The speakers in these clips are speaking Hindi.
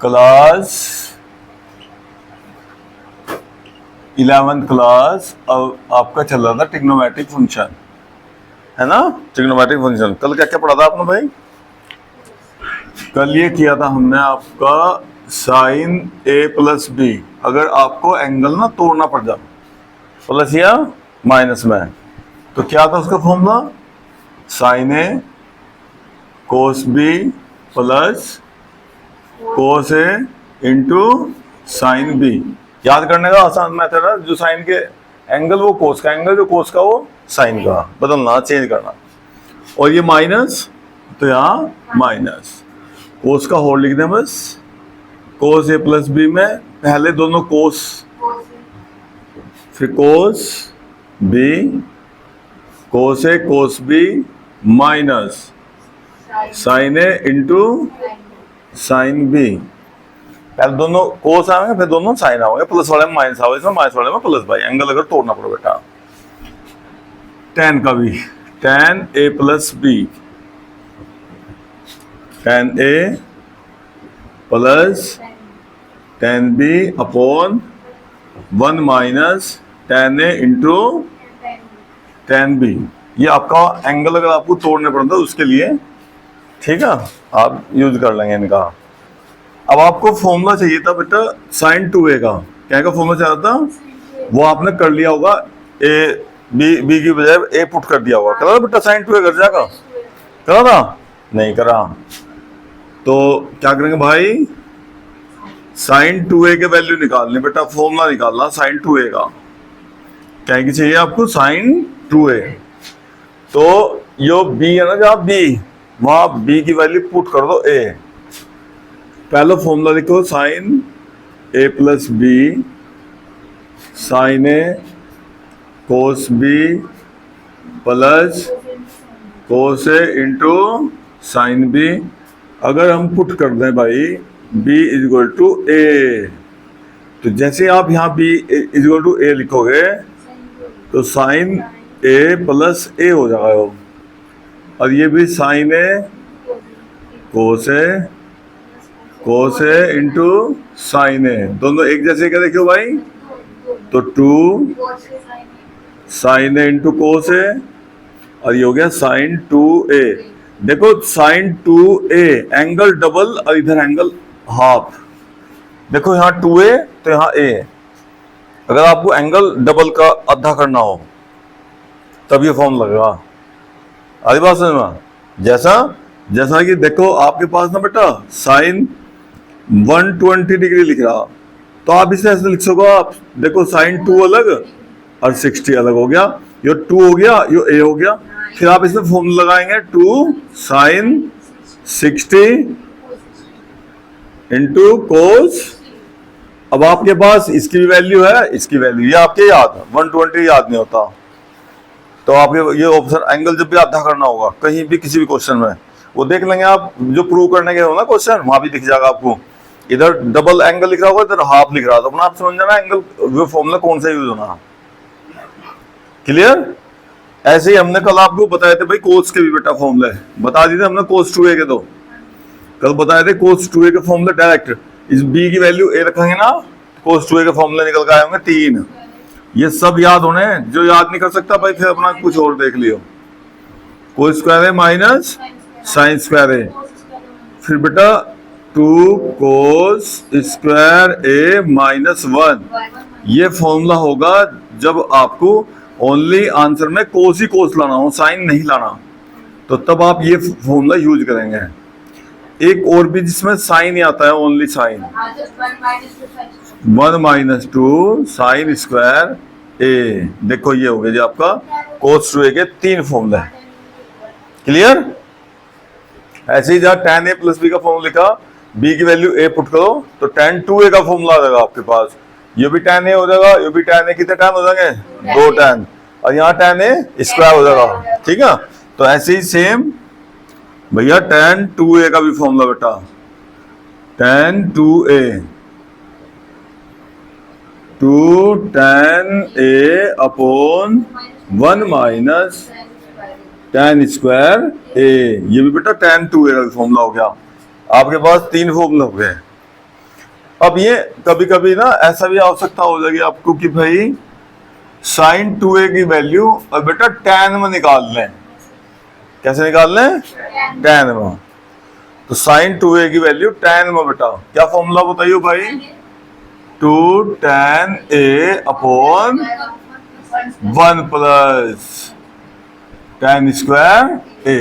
क्लास 11th क्लास अब आपका चल रहा था ट्रिग्नोमेट्रिक फंक्शन, है ना। ट्रिग्नोमेट्रिक फंक्शन कल क्या क्या पढ़ा था आपने भाई? कल ये किया था हमने आपका साइन ए प्लस बी। अगर आपको एंगल ना तोड़ना पड़ जाए प्लस या माइनस में, तो क्या था उसका फॉर्मूला? साइन ए कोस बी प्लस कोस ए इंटू साइन बी। याद करने का आसान मेथड है, जो साइन के एंगल वो कोस का एंगल, जो कोस का वो साइन का, बदलना चेंज करना। और ये माइनस, तो यहाँ माइनस कोस का होल लिख दें बस। कोस ए प्लस बी में पहले दोनों कोस, फिर कोस बी, कोस ए कोस बी माइनस साइन ए इंटू साइन बी। पहले दोनों कोस आएंगे, फिर दोनों साइन आओगे, प्लस वाले में माइनस आओगे, इसमें माइनस वाले में प्लस। भाई एंगल अगर तोड़ना पड़ो बेटा, टेन का भी, ten A plus B, ten A plus ten B upon 1 minus ten A into ten B. ये आपका एंगल अगर आपको तोड़ने पड़ता है उसके लिए, ठीक है, आप यूज कर लेंगे इनका। अब आपको फॉर्मूला चाहिए था बेटा साइन 2a का। क्या का फॉर्मूला चाहिए था? वो आपने कर लिया होगा, ए बी की बजाय ए पुट कर दिया होगा। करा था बेटा साइन 2a कर जाएगा? करा था? नहीं करा। तो क्या करेंगे भाई, साइन 2a के वैल्यू निकालनी बेटा, फॉर्मूला निकालना साइन 2a का। क्या की चाहिए आपको? Sign 2a। तो यो बी है ना, जहाँ बी, वहां बी की वैल्यू पुट कर दो ए। पहला फॉर्मूला लिखो, साइन ए प्लस बी साइन ए कोस बी प्लस कोस ए इंटू साइन बी। अगर हम पुट कर दें भाई b इज इक्वल टू ए, तो जैसे आप यहाँ b इज इक्वल टू ए लिखोगे तो साइन ए प्लस ए हो जाएगा वो। और ये भी साइन ए कोस ए इंटू साइन ए, दोनों एक जैसे क्या देखियो भाई, तो 2 साइन ए इंटू कोस ए, और ये हो गया साइन 2a। देखो साइन 2a एंगल डबल और इधर एंगल हाफ। देखो यहाँ 2a तो यहाँ a। अगर आपको एंगल डबल का आधा करना हो तब ये फॉर्म लगेगा। आधी बात समझ में? जैसा कि देखो आपके पास ना बेटा साइन 120 डिग्री लिख रहा, तो आप इसे ऐसे लिख सको। आप देखो साइन 2 अलग और 60 अलग हो गया, यो 2 हो गया, यो a हो गया। फिर आप इसमें फॉर्मूला लगाएंगे 2 साइन 60 इंटू कोस। अब आपके पास इसकी भी वैल्यू है, इसकी वैल्यू, ये आपके याद, 120 याद नहीं होता, तो आपके ये ऑप्शन एंगल जब भी आधा करना होगा कहीं भी किसी भी क्वेश्चन में, वो देख लेंगे आप, जो प्रूव करने के हो ना क्वेश्चन, वहां भी दिख जाएगा आपको। इधर डबल एंगल लिख रहा होगा, इधर हाफ लिख रहा था, अपना आप समझ जाना एंगल वो फॉर्मूला कौन सा यूज होना। क्लियर? ऐसे ही हमने कल आपको बताए थे भाई कोस के भी बेटा फॉर्मूले बता दिए थे हमने, कोस 2a के। तो कल बताए थे कोस 2a के फॉर्मूले डायरेक्ट, इस b की वैल्यू a रखेंगे ना, कोस 2a के फॉर्मूले निकल के आए होंगे 3। ये सब याद होने, जो याद नहीं कर सकता भाई फिर अपना कुछ और देख लियो। कोस स्क्वायर है माइनस साइन स्क्वायर है, फिर बेटा 2 कोस स्क्वायर ए माइनस 1। ये फॉर्मूला होगा जब आपको ओनली आंसर में कोस ही कोस लाना हो, साइन नहीं लाना, तो तब आप ये फॉर्मूला यूज करेंगे। एक और भी जिसमें साइन ही आता है, only sine, 1 minus 2 sine square A. देखो ये हो गया जी आपका कोस 2a के 3 फॉर्मूला। क्लियर? ऐसे ही जहाँ tan a प्लस बी का फॉर्मूला लिखा, b की वैल्यू a पुट करो तो tan 2a का फॉर्मूला आ जाएगा आपके पास। ये भी tan a हो जाएगा, ये भी tan a, कितने tan हो जाएंगे? 2 tan, और यहाँ tan a स्क्वायर हो जाएगा। ठीक है, तो ऐसे ही सेम भैया tan 2a का भी फॉर्मूला बेटा, tan 2a 2 tan a upon 1 minus tan square a। ये भी बेटा tan 2a का भी फॉर्मूला हो गया। आपके पास 3 फॉर्मूला हो गए। अब ये कभी कभी ना ऐसा भी आवश्यकता हो जाएगी आपको कि भाई साइन 2a की वैल्यू और बेटा tan में निकाल लें। कैसे निकाल लें? tan में। तो साइन 2a की वैल्यू tan में बेटा क्या फॉर्मूला बताइए भाई? 2 tan a upon 1 plus tan square a।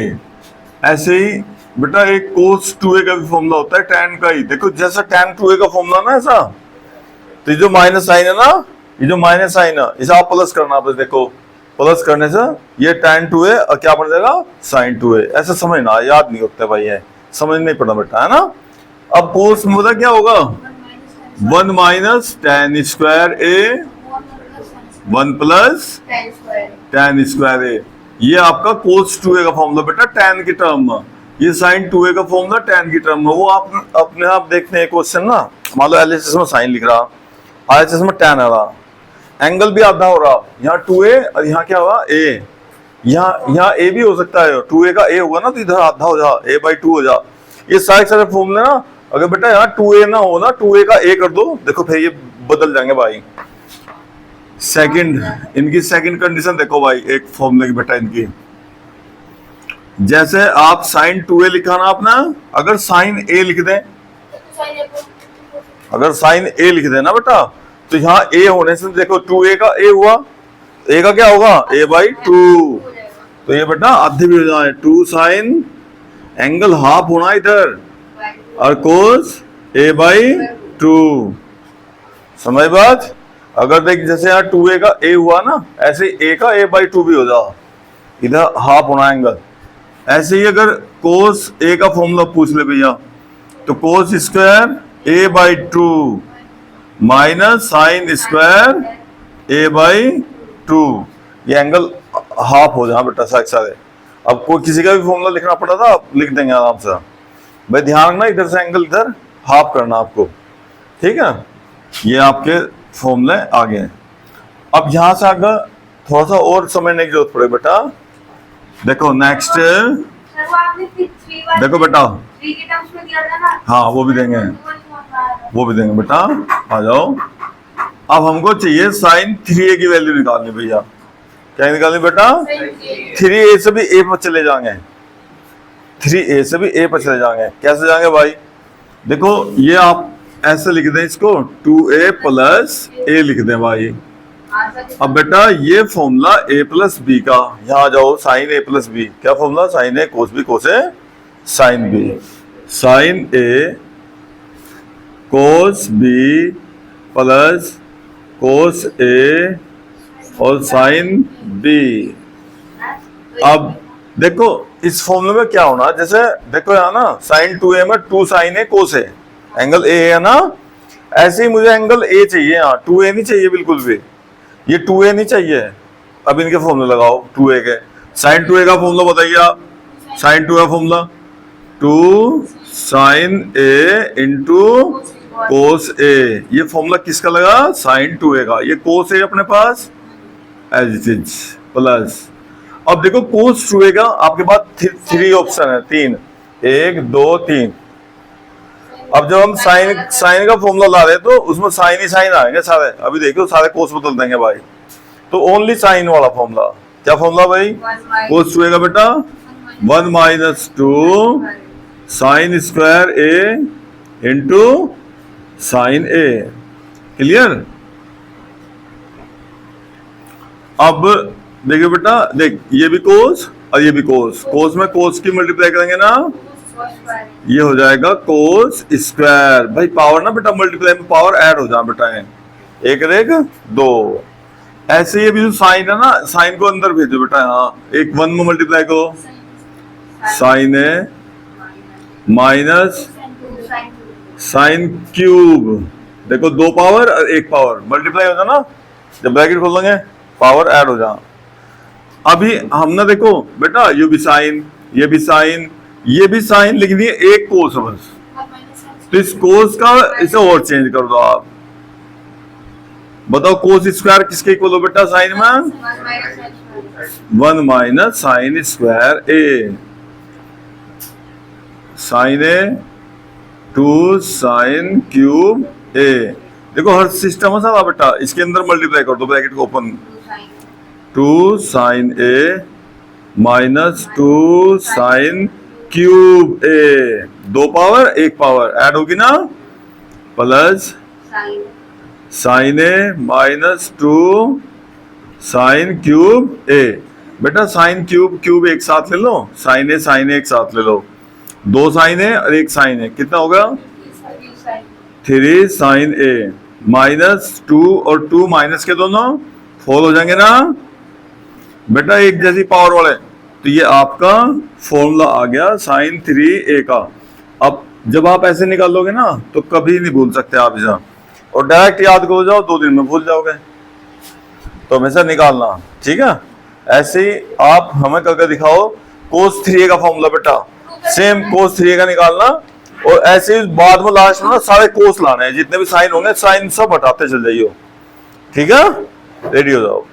ऐसे ही बेटा एक cos 2a का भी फॉर्मूला होता है tan का ही। देखो जैसा tan 2a का फॉर्मूला ना ऐसा, तो ये जो माइनस साइन है ना, ये जो माइनस साइन है इसे आप प्लस करना। बस देखो प्लस करने से ये tan 2a और क्या बन जाएगा? sin 2a। ऐसा समझना, याद नहीं होता भाई, है समझ नहीं पड़ा बेटा, है ना। अब cos में पता क्या होगा? 1 minus tan square a 1 plus tan square a। ये आपका cos 2a का फॉर्मूला बेटा tan की टर्म में, ये sin 2a का फॉर्मूला tan की टर्म में। वो आप अपने आप देखते हैं क्वेश्चन ना, मान लो LHS में साइन लिख रहा, RHS में tan आ रहा, एंगल भी आधा हो रहा, यहाँ 2a और यहाँ क्या हुआ? a। यहाँ a भी हो सकता है, 2a का a होगा ना तो इधर आधा हो जा, a/2 हो जा। ये सारे फॉर्मूले ना, अगर बेटा यहाँ 2a ना हो ना, 2a का a कर दो, देखो फिर ये बदल जाएंगे भाई। सेकंड, इनकी सेकंड कंडीशन देखो भाई, एक फॉर्मूले की बेटा इनकी, जैसे आप साइन 2a लिखा ना अपना, अगर साइन a लिख दें, अगर साइन a लिख दें ना बेटा, तो यहाँ a होने से देखो 2a का a हुआ, a का क्या होगा? a/2। तो ये बेटा आधे भी हो जाए, 2 साइन एंगल हाफ होना इधर और कोस a/2। समझ बात? अगर देख जैसे यहाँ 2a का a हुआ ना, ऐसे a का a/2 भी हो जा, इधर हाफ होना एंगल। ऐसे ही अगर कोस a का फॉर्मूला पूछ ले भैया, तो cos square a/2 minus sine square a/2, ये एंगल हाफ हो जाए बेटा सारे। अब कोई किसी का भी फॉर्मूला लिखना पड़ा था, आप लिख देंगे आराम से भाई। ध्यान रखना इधर से एंगल इधर हाफ करना आपको, ठीक है। ये आपके फॉर्मूले आ गए। अब यहां से आगे थोड़ा सा और समझने की जरूरत पड़े बेटा। देखो नेक्स्ट, देखो बेटा, हाँ वो भी देंगे, वो भी देंगे बेटा, आ जाओ। अब हमको चाहिए साइन 3a की वैल्यू निकालनी भैया। क्या निकालनी बेटा? 3a से भी a पर चले जाएंगे, 3a से भी a पर चले जाएंगे। कैसे जाएंगे भाई? देखो ये आप ऐसे लिख दें इसको, 2a प्लस a लिख दें भाई। अब बेटा ये फॉर्मूला a प्लस b का, यहाँ आ जाओ, साइन a प्लस b। क्या formula? Sine a cos b cos a sine b। Sine a cos b plus cos a और साइन b। अब देखो इस फॉर्मूले में क्या होना, जैसे देखो यहाँ ना साइन 2a में 2 sine a cos a, angle a है ना। ऐसे ही मुझे एंगल a चाहिए, यहाँ 2a नहीं चाहिए बिल्कुल भी, ये 2a नहीं चाहिए। अब इनके फॉर्मूले लगाओ 2a के। साइन 2a का फॉर्मूला बताइए आप। साइन 2 का formula 2 sine a into cos a। ये फॉर्मूला किसका लगा? साइन 2a का। ये कोस a अपने पास एज इट इज प्लस। अब देखो कोस 2a का आपके पास 3 ऑप्शन है, 3, 1 2 3। अब जब हम साइन का फॉर्मूला ला रहे हैं तो उसमें साइन ही साइन आएंगे सारे। अभी देखो सारे कोस बदल देंगे भाई, तो ओनली साइन वाला फॉर्मूला। क्या फॉर्मूला भाई? कोस 2a का बेटा 1 minus 2 sine square a into sine a। Clear? अब देखिए बेटा, देख ये भी कोस और ये भी कोस, कोस में कोस की मल्टीप्लाई करेंगे ना, ये हो जाएगा कोस स्क्वायर। भाई पावर ना बेटा मल्टीप्लाई में पावर ऐड हो जाए बेटा, एक और एक 2। ऐसे ये भी जो साइन है ना, साइन को अंदर भेजो बेटा, यहाँ एक 1 में मल्टीप्लाई करो, साइन है माइनस साइन क्यूब। देखो 2 पावर और 1 पावर मल्टीप्लाई हो जाए ना, जब ब्रैकेट खोल देंगे पावर ऐड हो जाए। अभी हमने देखो बेटा ये भी साइन, ये भी साइन, ये भी साइन लिख दिए, एक कोस है बस। तो इस कोस का इसे और चेंज कर दो आप। बताओ कोस स्क्वायर किसके इक्वल हो बेटा? साइन में 1 minus sine square a। Sine a 2 sine cube A. देखो हर सिस्टम है सारा बेटा, इसके अंदर मल्टीप्लाई कर दो, ब्रैकेट को ओपन, 2 साइन ए माइनस 2 साइन क्यूब ए, 2 पावर 1 पावर ऐड होगी ना, प्लस साइन ए माइनस 2 साइन क्यूब ए। बेटा साइन क्यूब क्यूब एक साथ ले लो, साइन ए एक साथ ले लो, 2 साइन ए और 1 साइन ए, कितना होगा 3 साइन ए माइनस 2 और 2 माइनस के दोनों 4 हो जाएंगे ना बेटा, एक जैसी पावर वाले। तो ये आपका फॉर्मूला आ गया साइन 3a का। अब जब आप ऐसे निकालोगे ना तो कभी नहीं भूल सकते आप इसे, और डायरेक्ट याद करो जाओ, 2 दिन में भूल जाओगे, तो हमेशा निकालना, ठीक है। ऐसे ही आप हमें करके दिखाओ cos 3a का फॉर्मूला बेटा, सेम cos 3a का निकालना, और ऐसे ही बाद में लास्ट में ना सारे कोस लाने हैं, जितने भी साइन होंगे साइन सब हटाते चल जाइए, ठीक है। रेडी हो जाओ।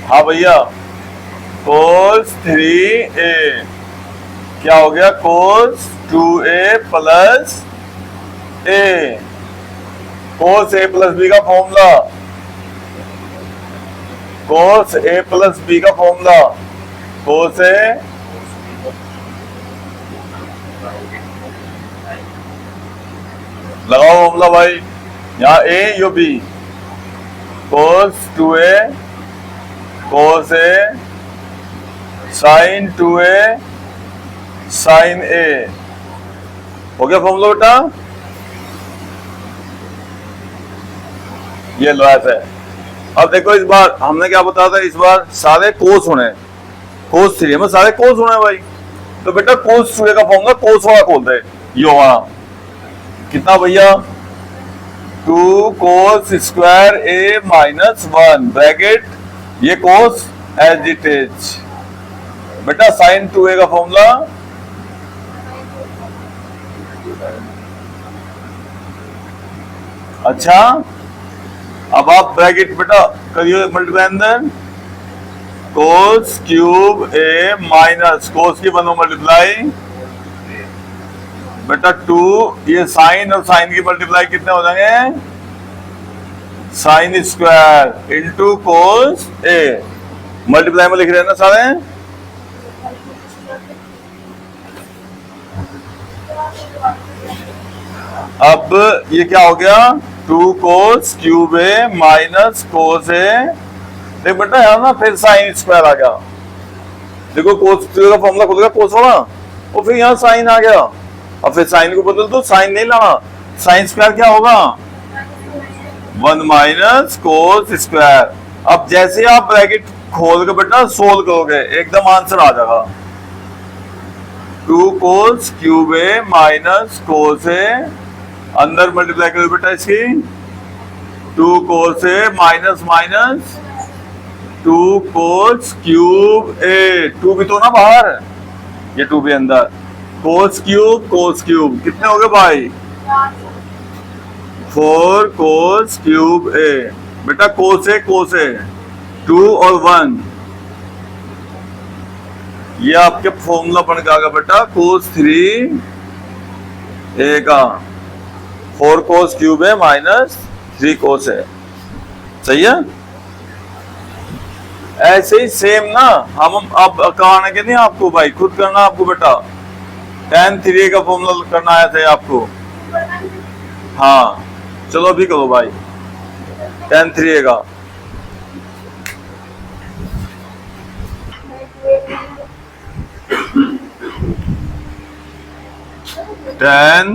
हाँ भैया, cos 3a क्या हो गया, cos 2a plus a, cos a plus b का formula, cos a plus b का फॉर्मूला, cos a लगाओ फॉर्मूला भाई, यहाँ a yo b, cos 2a cos a sin 2a sin a, हो गया फॉर्मूला बेटा, ये लो ऐसे। अब देखो इस बार हमने क्या बताया था, इस बार सारे कोस होने, cos 3 में सारे कोस होने भाई, तो बेटा cos 2a का फॉर्मूला कोस वाला खोल दे, ये वाला कितना भैया, 2 cos square a minus 1 bracket, ये कोस एज इट इज बेटा, साइन 2a का फॉर्मूला, अच्छा। अब आप ब्रैकेट बेटा करिए मल्टीप्लाई, अंदर cos cube a minus cos की बनो मल्टीप्लाई बेटा 2, ये साइन और साइन की मल्टीप्लाई कितने हो जाएंगे, साइन स्क्वायर इंटू कोस ए, मल्टीप्लाई में लिख रहे हैं ना सारे। अब ये क्या हो गया, 2 कोस क्यूब ए माइनस कोस ए, देख बेटा यार ना फिर साइन स्क्वायर आ गया, देखो कोस का फॉर्मूला खुल गया कोस वाला, और फिर यहाँ साइन आ गया, अब फिर साइन को बदल दो, साइन नहीं लाना, साइन स्क्वायर क्या होगा 1 माइनस कोस स्क्वायर। अब जैसे आप ब्रैकेट खोल के बेटा सोल्व करोगे एकदम आंसर आ जाएगा, 2 कोस क्यूब ए माइनस कोस ए, अंदर मल्टीप्लाई करो बेटा इसकी, 2 कोस ए माइनस माइनस 2 कोस क्यूब ए, 2 भी तो ना बाहर, ये 2 भी अंदर, कोस क्यूब कितने हो गए भाई, 4 कोस क्यूब ए, बेटा कोस ए 2 और 1, ये आपके फॉर्मूला बन गया बेटा कोस 3a का, 4 कोस क्यूब ए माइनस 3 कोस ए, सही है। ऐसे ही सेम ना हम अब कराने के नहीं आपको भाई, खुद करना आपको बेटा, tan 3a का फॉर्मूला करना आया था आपको, हाँ चलो अभी करो भाई, tan 3a का, tan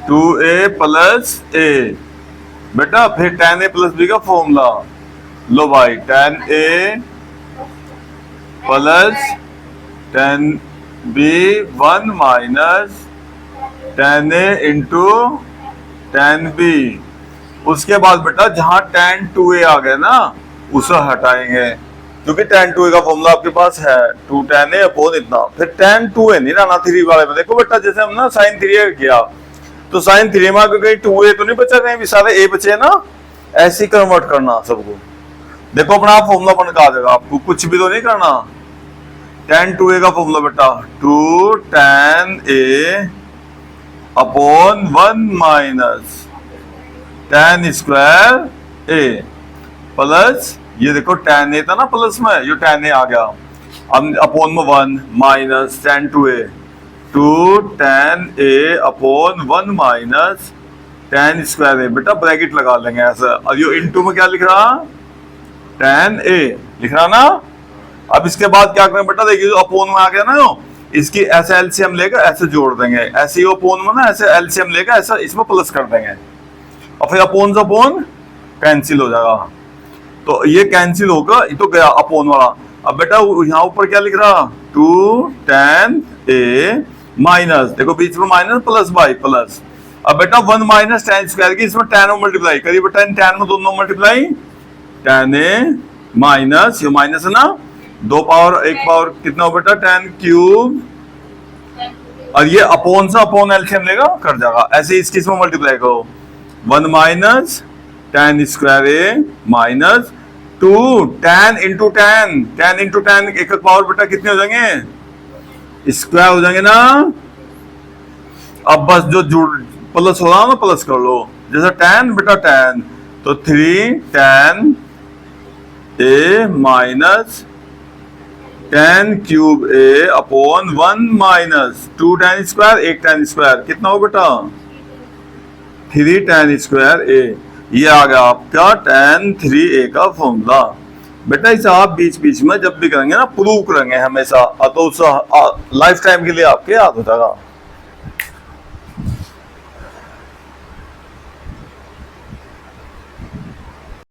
2a प्लस a बेटा, फिर tan a प्लस b का फॉर्मूला लो भाई, tan a plus tan b 1 minus tan a into tan b, उसके बाद बेटा जहां tan 2a आ गया ना उसे हटाएंगे, क्योंकि tan 2a का फॉर्मूला आपके पास है 2 tan a अपॉन इतना, फिर tan 2a नहीं ना 3 वाले में, देखो बेटा जैसे हम ना sin 3a किया, तो sin 3 में कहीं 2a तो नहीं बचा, कहीं भी सारे a बचे ना, ऐसे कन्वर्ट करना सबको, देखो अपना आप फॉर्मूला बन के आ जाएगा, आपको कुछ भी तो नहीं करना। tan 2a का फॉर्मूला बेटा 2 tan a upon 1 minus tan square a plus ये देखो tan a था ना प्लस में, ये tan a आ गया, अब अपॉन में 1 minus tan 2a 2 tan a upon 1 minus tan square a। बेटा ब्रैकेट लगा लेंगे ऐसा, और ये इनटू में क्या लिख रहा tan a लिख रहा ना। अब इसके बाद क्या करें बेटा, देखिए अपोन में आ गया ना, इसकी ऐसे एलसीएम लेकर ऐसे जोड़ देंगे, ऐसे ही अपोन में ना ऐसे एलसीएम लेकर ऐसा इसमें प्लस कर देंगे, और फिर अपोन से अपोन कैंसिल हो जाएगा। तो ये कैंसिल होगा, ये तो गया अपोन वाला। अब बेटा यहाँ ऊपर क्या लिख रहा 2 tan a माइनस, देखो बीच में माइनस प्लस बाई प्लस। अब बेटा 1 माइनस tan स्क्वायर की, इसमें tan मल्टीप्लाई करिए बेटा, tan में दोनों मल्टीप्लाई tan a माइनस, ये माइनस है ना, 2 पावर 1 पावर कितना हो बेटा tan क्यूब, और ये अपोन से अपोन एलसीएम लेगा कर जाएगा, ऐसे इसकी इसमें मल्टीप्लाई करो 1 minus tan square a minus 2 tan into tan, tan into tan एक पावर बेटा कितने हो जाएंगे, स्क्वायर हो जाएंगे ना। अब बस जो जुड़ प्लस हो रहा ना प्लस कर लो, जैसा tan बेटा tan, तो 3 tan a minus tan cube a upon 1 minus 2 tan square 1 tan square कितना हो बेटा 3 tan स्क्वायर a। ये आ गया आपका tan 3a का फॉर्मूला। बेटा इसे आप बीच बीच में जब भी करेंगे ना प्रूव करेंगे हमेशा, तो लाइफ टाइम के लिए आपके याद हो जाएगा।